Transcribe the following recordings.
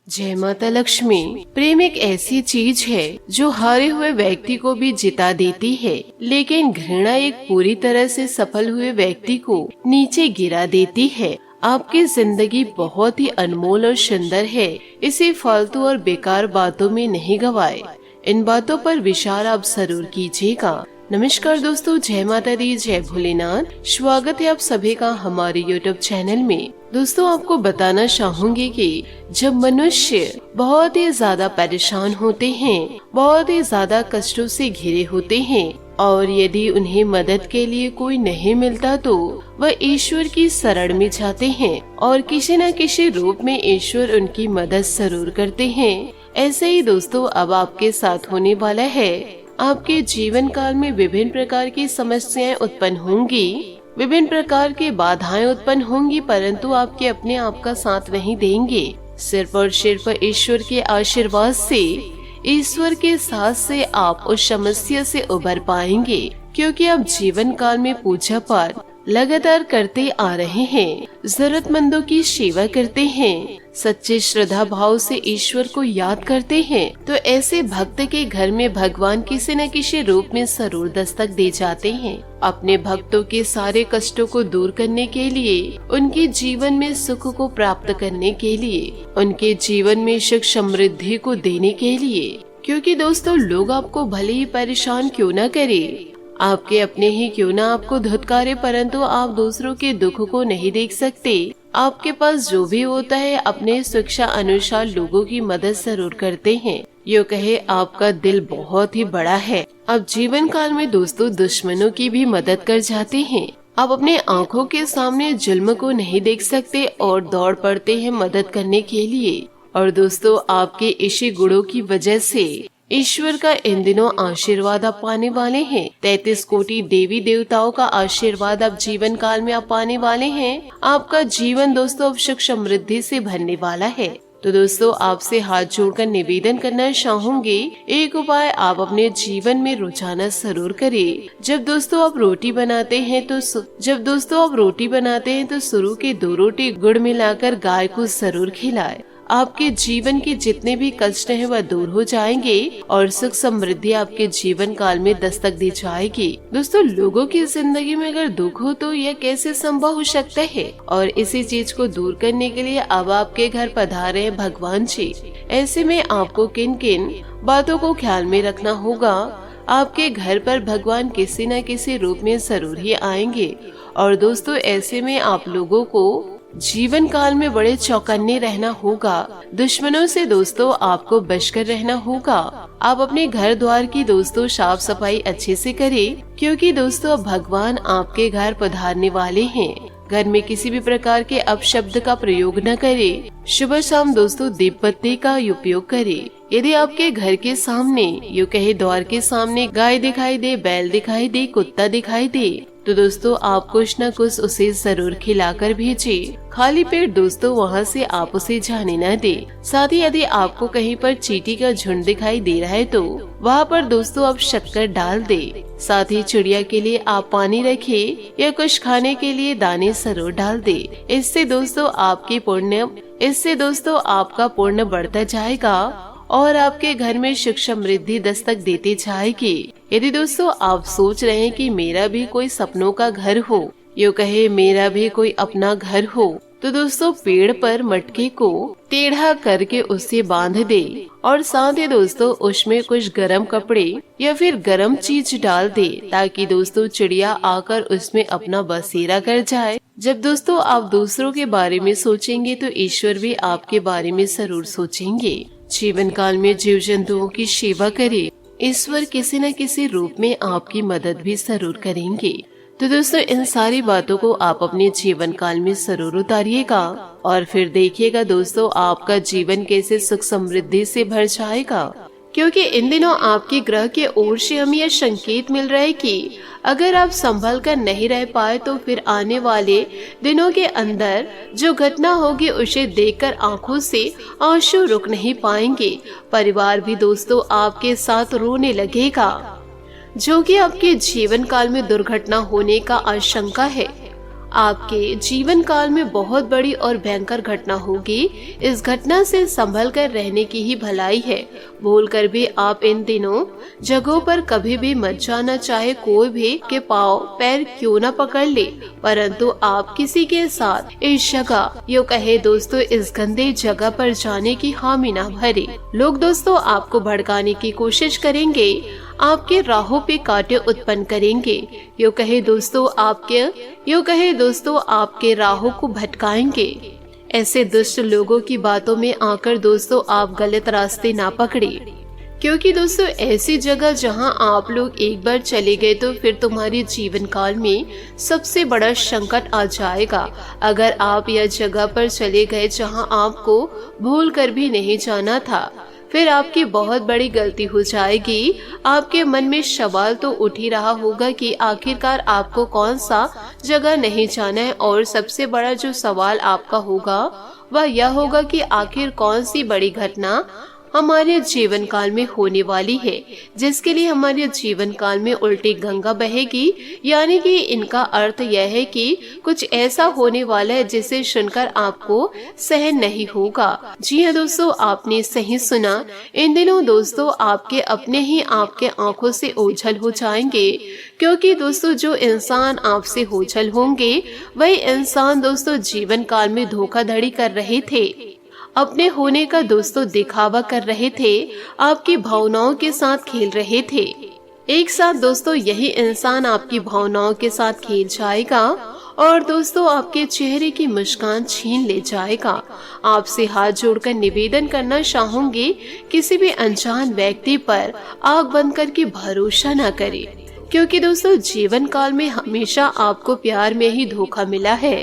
जय माता लक्ष्मी। प्रेम एक ऐसी चीज है जो हारे हुए व्यक्ति को भी जिता देती है, लेकिन घृणा एक पूरी तरह से सफल हुए व्यक्ति को नीचे गिरा देती है। आपकी जिंदगी बहुत ही अनमोल और सुंदर है, इसे फालतू और बेकार बातों में नहीं गवाए। इन बातों पर विचार आप जरूर कीजिएगा। नमस्कार दोस्तों, जय माता दी, जय भोलेनाथ। स्वागत है आप सभी का हमारे YouTube चैनल में। दोस्तों, आपको बताना चाहूंगी कि जब मनुष्य बहुत ही ज्यादा परेशान होते हैं, बहुत ही ज्यादा कष्टों से घिरे होते हैं और यदि उन्हें मदद के लिए कोई नहीं मिलता तो वह ईश्वर की शरण में जाते हैं और किसी न किसी रूप में ईश्वर उनकी मदद जरूर करते हैं। ऐसे ही दोस्तों अब आपके साथ होने वाला है। आपके जीवन काल में विभिन्न प्रकार की समस्याएं उत्पन्न होंगी, विभिन्न प्रकार की बाधाएं उत्पन्न होंगी, परंतु आपके अपने आप का साथ नहीं देंगे। सिर्फ और सिर्फ ईश्वर के आशीर्वाद से, ईश्वर के साथ से आप उस समस्या से उबर पाएंगे, क्योंकि आप जीवन काल में पूजा पाठ लगातार करते आ रहे हैं, जरूरतमंदों की सेवा करते हैं, सच्चे श्रद्धा भाव से ईश्वर को याद करते हैं, तो ऐसे भक्त के घर में भगवान किसी न किसी रूप में जरूर दस्तक दे जाते हैं। अपने भक्तों के सारे कष्टों को दूर करने के लिए, उनके जीवन में सुख को प्राप्त करने के लिए, उनके जीवन में सुख समृद्धि को देने के लिए। क्योंकि दोस्तों, लोग आपको भले ही परेशान क्यों न करे, आपके अपने ही क्यों ना आपको धुतकारे, परंतु आप दूसरों के दुख को नहीं देख सकते। आपके पास जो भी होता है अपने शिक्षा अनुसार लोगों की मदद जरूर करते हैं। यो कहे आपका दिल बहुत ही बड़ा है। अब जीवन काल में दोस्तों दुश्मनों की भी मदद कर जाते हैं। आप अपने आँखों के सामने जुल्म को नहीं देख सकते और दौड़ पड़ते हैं मदद करने के लिए। और दोस्तों, आपके इसी गुणों की वजह से ईश्वर का इन दिनों आशीर्वाद आप पाने वाले हैं। 33 कोटि देवी देवताओं का आशीर्वाद आप जीवन काल में आप पाने वाले हैं। आपका जीवन दोस्तों अब सुख समृद्धि से भरने वाला है। तो दोस्तों, आपसे हाथ जोड़कर निवेदन करना चाहूंगी, एक उपाय आप अपने जीवन में रोजाना जरूर करें। जब दोस्तों आप रोटी बनाते हैं तो शुरू के 2 रोटी गुड़ मिलाकर गाय को जरूर खिलाएं। आपके जीवन के जितने भी कष्ट हैं वह दूर हो जाएंगे और सुख समृद्धि आपके जीवन काल में दस्तक दी जाएगी। दोस्तों, लोगों की जिंदगी में अगर दुख हो तो यह कैसे संभव हो सकता है, और इसी चीज को दूर करने के लिए अब आपके घर पधारे हैं भगवान जी। ऐसे में आपको किन किन बातों को ख्याल में रखना होगा। आपके घर पर भगवान किसी न किसी रूप में जरूर ही आएंगे। और दोस्तों, ऐसे में आप लोगों को जीवन काल में बड़े चौकन्ने रहना होगा। दुश्मनों से दोस्तों आपको बचकर रहना होगा। आप अपने घर द्वार की दोस्तों साफ सफाई अच्छे से करें, क्योंकि दोस्तों अब भगवान आपके घर पधारने वाले हैं। घर में किसी भी प्रकार के अपशब्द का प्रयोग न करें। सुबह शाम दोस्तों दीप बत्ती का उपयोग करें। यदि आपके घर के सामने, यूँ कहे द्वार के सामने गाय दिखाई दे, बैल दिखाई दे, कुत्ता दिखाई दे, तो दोस्तों आप कुछ न कुछ उसे जरूर खिलाकर भेजे। खाली पेट दोस्तों वहाँ से आप उसे जाने न दे। साथ ही यदि आपको कहीं पर चींटी का झुंड दिखाई दे रहा है तो वहाँ पर दोस्तों आप शक्कर डाल दे। साथ ही चिड़िया के लिए आप पानी रखे या कुछ खाने के लिए दाने जरूर डाल दे। इससे दोस्तों आपका पुण्य बढ़ता जाएगा और आपके घर में सुख समृद्धि दस्तक देती जाएगी। यदि दोस्तों आप सोच रहे हैं कि मेरा भी कोई सपनों का घर हो, यूँ कहे मेरा भी कोई अपना घर हो, तो दोस्तों पेड़ पर मटके को टेढ़ा करके उसे बांध दे और साथ ही दोस्तों उसमें कुछ गरम कपड़े या फिर गरम चीज डाल दे, ताकि दोस्तों चिड़िया आकर उसमें अपना बसेरा कर जाए। जब दोस्तों आप दूसरों के बारे में सोचेंगे तो ईश्वर भी आपके बारे में जरूर सोचेंगे। जीवन काल में जीव जंतुओं की सेवा करें, ईश्वर किसी न किसी रूप में आपकी मदद भी जरूर करेंगे। तो दोस्तों, इन सारी बातों को आप अपने जीवन काल में जरूर उतारिएगा और फिर देखिएगा दोस्तों आपका जीवन कैसे सुख समृद्धि से भर जाएगा। क्योंकि इन दिनों आपके ग्रह के ओर से हमें यह संकेत मिल रहा है कि अगर आप संभल कर नहीं रह पाए तो फिर आने वाले दिनों के अंदर जो घटना होगी उसे देखकर आंखों से आंसू रुक नहीं पाएंगे। परिवार भी दोस्तों आपके साथ रोने लगेगा, जो कि आपके जीवन काल में दुर्घटना होने का आशंका है। आपके जीवन काल में बहुत बड़ी और भयंकर घटना होगी। इस घटना से संभल कर रहने की ही भलाई है। भूल कर भी आप इन दिनों जगहों पर कभी भी मत जाना, चाहे कोई भी के पाँव पैर क्यों न पकड़ ले, परंतु आप किसी के साथ इस जगह, यो कहे दोस्तों इस गंदे जगह पर जाने की हामी न भरे। लोग दोस्तों आपको भड़काने की कोशिश करेंगे, आपके राहों पे कांटे उत्पन्न करेंगे, यो कहे दोस्तों आपके राहों को भटकाएंगे। ऐसे दुष्ट लोगों की बातों में आकर दोस्तों आप गलत रास्ते ना पकड़े, क्योंकि दोस्तों ऐसी जगह जहां आप लोग एक बार चले गए तो फिर तुम्हारे जीवन काल में सबसे बड़ा संकट आ जाएगा। अगर आप यह जगह पर चले गए जहां आपको भूल कर भी नहीं जाना था, फिर आपकी बहुत बड़ी गलती हो जाएगी। आपके मन में सवाल तो उठ ही रहा होगा कि आखिरकार आपको कौन सा जगह नहीं जाना है, और सबसे बड़ा जो सवाल आपका होगा वह यह होगा कि आखिर कौन सी बड़ी घटना हमारे जीवन काल में होने वाली है, जिसके लिए हमारे जीवन काल में उल्टी गंगा बहेगी। यानी कि इनका अर्थ यह है कि कुछ ऐसा होने वाला है जिसे सुनकर आपको सहन नहीं होगा। जी हाँ दोस्तों, आपने सही सुना। इन दिनों दोस्तों आपके अपने ही आपके आंखों से ओझल हो जाएंगे, क्योंकि दोस्तों जो इंसान आपसे ओझल होंगे वही इंसान दोस्तों जीवन काल में धोखाधड़ी कर रहे थे, अपने होने का दोस्तों दिखावा कर रहे थे, आपकी भावनाओं के साथ खेल रहे थे। एक साथ दोस्तों यही इंसान आपकी भावनाओं के साथ खेल जाएगा और दोस्तों आपके चेहरे की मुस्कान छीन ले जाएगा। आपसे हाथ जोड़कर निवेदन करना चाहूंगी, किसी भी अनजान व्यक्ति पर आंख बंद करके भरोसा न करें, क्योंकि दोस्तों जीवन काल में हमेशा आपको प्यार में ही धोखा मिला है।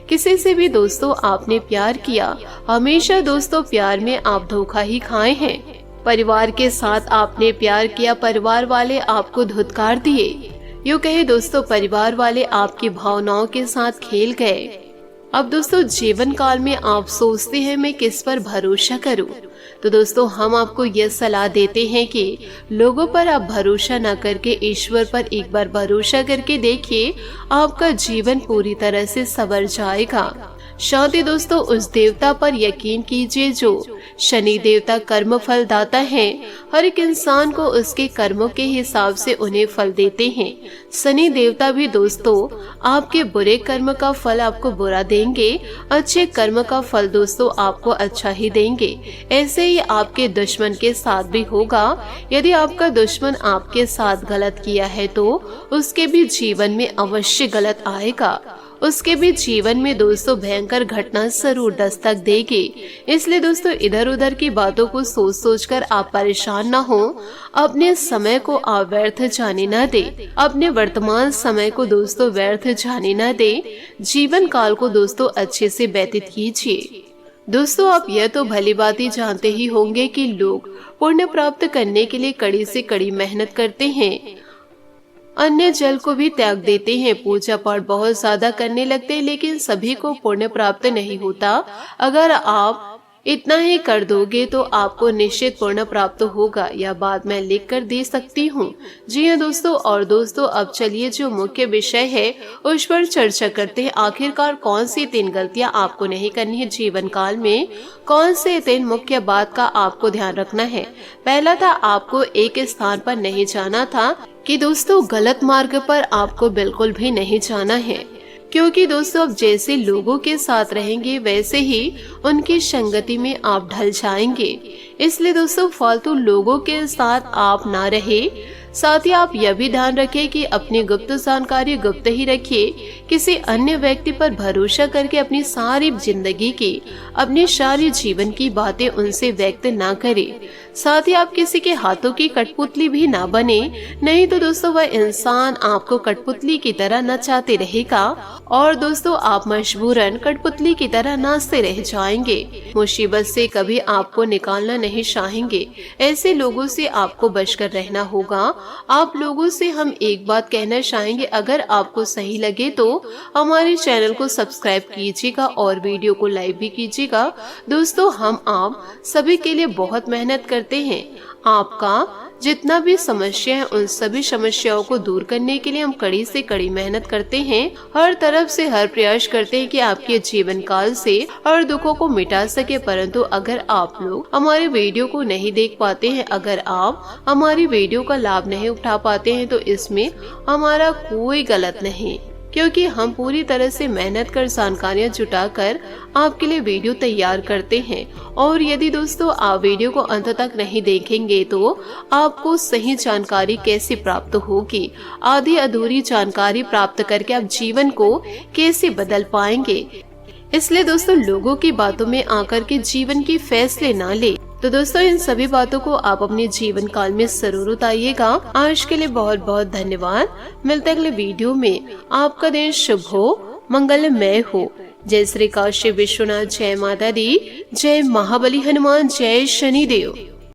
किसी से भी दोस्तों आपने प्यार किया, हमेशा दोस्तों प्यार में आप धोखा ही खाए हैं। परिवार के साथ आपने प्यार किया, परिवार वाले आपको धुतकार दिए, यूँ कहे दोस्तों परिवार वाले आपकी भावनाओं के साथ खेल गए। अब दोस्तों जीवन काल में आप सोचते हैं मैं किस पर भरोसा करूं, तो दोस्तों हम आपको यह सलाह देते हैं कि लोगों पर आप भरोसा न करके ईश्वर पर एक बार भरोसा करके देखिए, आपका जीवन पूरी तरह से संवर जाएगा। साथ ही दोस्तों उस देवता पर यकीन कीजिए जो शनि देवता कर्म फल दाता है। हर एक इंसान को उसके कर्मों के हिसाब से उन्हें फल देते हैं। शनि देवता भी दोस्तों आपके बुरे कर्म का फल आपको बुरा देंगे, अच्छे कर्म का फल दोस्तों आपको अच्छा ही देंगे। ऐसे ही आपके दुश्मन के साथ भी होगा। यदि आपका दुश्मन आपके साथ गलत किया है तो उसके भी जीवन में अवश्य गलत आएगा, उसके भी जीवन में दोस्तों भयंकर घटना जरूर दस्तक देगी। इसलिए दोस्तों इधर उधर की बातों को सोच सोच कर आप परेशान ना हो। अपने समय को आप व्यर्थ जाने न दे, अपने वर्तमान समय को दोस्तों व्यर्थ जाने न दे। जीवन काल को दोस्तों अच्छे से व्यतीत कीजिए। दोस्तों आप यह तो भली बात ही जानते ही होंगे कि लोग पुण्य प्राप्त करने के लिए कड़ी से कड़ी मेहनत करते हैं, अन्य जल को भी त्याग देते हैं, पूजा पाठ बहुत ज्यादा करने लगते हैं, लेकिन सभी को पुण्य प्राप्त नहीं होता। अगर आप इतना ही कर दोगे तो आपको निश्चित पुण्य प्राप्त होगा, यह बात मैं लिख कर दे सकती हूँ। जी हाँ दोस्तों, और दोस्तों अब चलिए जो मुख्य विषय है उस पर चर्चा करते हैं। आखिरकार कौन सी 3 गलतियाँ आपको नहीं करनी है जीवन काल में, कौन से 3 मुख्य बात का आपको ध्यान रखना है। पहला था आपको एक स्थान पर नहीं जाना था, कि दोस्तों गलत मार्ग पर आपको बिल्कुल भी नहीं जाना है, क्योंकि दोस्तों अब जैसे लोगों के साथ रहेंगे वैसे ही उनकी संगति में आप ढल जाएंगे। इसलिए दोस्तों फालतू लोगों के साथ आप ना रहे। साथ ही आप यह भी ध्यान रखें कि अपनी गुप्त जानकारी गुप्त ही रखिए। किसी अन्य व्यक्ति पर भरोसा करके अपनी सारी जिंदगी की, अपने सारे जीवन की बातें उनसे व्यक्त ना करें। साथ ही आप किसी के हाथों की कठपुतली भी ना बने, नहीं तो दोस्तों वह इंसान आपको कठपुतली की तरह नचाते रहेगा और दोस्तों आप मजबूरन कठपुतली की तरह नाचते रह जाएंगे। मुसीबत से कभी आपको निकालना नहीं चाहेंगे। ऐसे लोगों से आपको बचकर रहना होगा। आप लोगों से हम एक बात कहना चाहेंगे, अगर आपको सही लगे तो हमारे चैनल को सब्सक्राइब कीजिएगा और वीडियो को लाइक भी कीजिएगा। दोस्तों, हम आप सभी के लिए बहुत मेहनत करते हैं। आपका जितना भी समस्या है उन सभी समस्याओं को दूर करने के लिए हम कड़ी से कड़ी मेहनत करते हैं। हर तरफ से हर प्रयास करते हैं कि आपके जीवन काल से हर दुखों को मिटा सके। परंतु अगर आप लोग हमारे वीडियो को नहीं देख पाते हैं, अगर आप हमारी वीडियो का लाभ नहीं उठा पाते हैं, तो इसमें हमारा कोई गलत नहीं, क्योंकि हम पूरी तरह से मेहनत कर जानकारियाँ जुटाकर आपके लिए वीडियो तैयार करते हैं। और यदि दोस्तों आप वीडियो को अंत तक नहीं देखेंगे तो आपको सही जानकारी कैसे प्राप्त होगी? आधी अधूरी जानकारी प्राप्त करके आप जीवन को कैसे बदल पाएंगे? इसलिए दोस्तों, लोगों की बातों में आकर के जीवन के फैसले ना ले। तो दोस्तों, इन सभी बातों को आप अपने जीवन काल में जरूर उतारिएगा। आज के लिए बहुत बहुत धन्यवाद। मिलते हैं अगले वीडियो में। आपका दिन शुभ हो, मंगलमय हो। जय श्री काशी विश्वनाथ, जय माता दी, जय महाबली हनुमान, जय शनिदेव।